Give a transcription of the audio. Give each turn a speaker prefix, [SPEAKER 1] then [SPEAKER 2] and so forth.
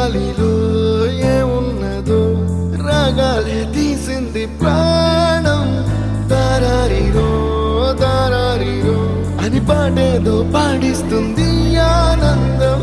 [SPEAKER 1] గాలిలో ఏమున్నదో రాగాలే తీసింది ప్రాణం. దారారిరో దారారిరో అని పాడేదో పాడిస్తుంది ఆనందం.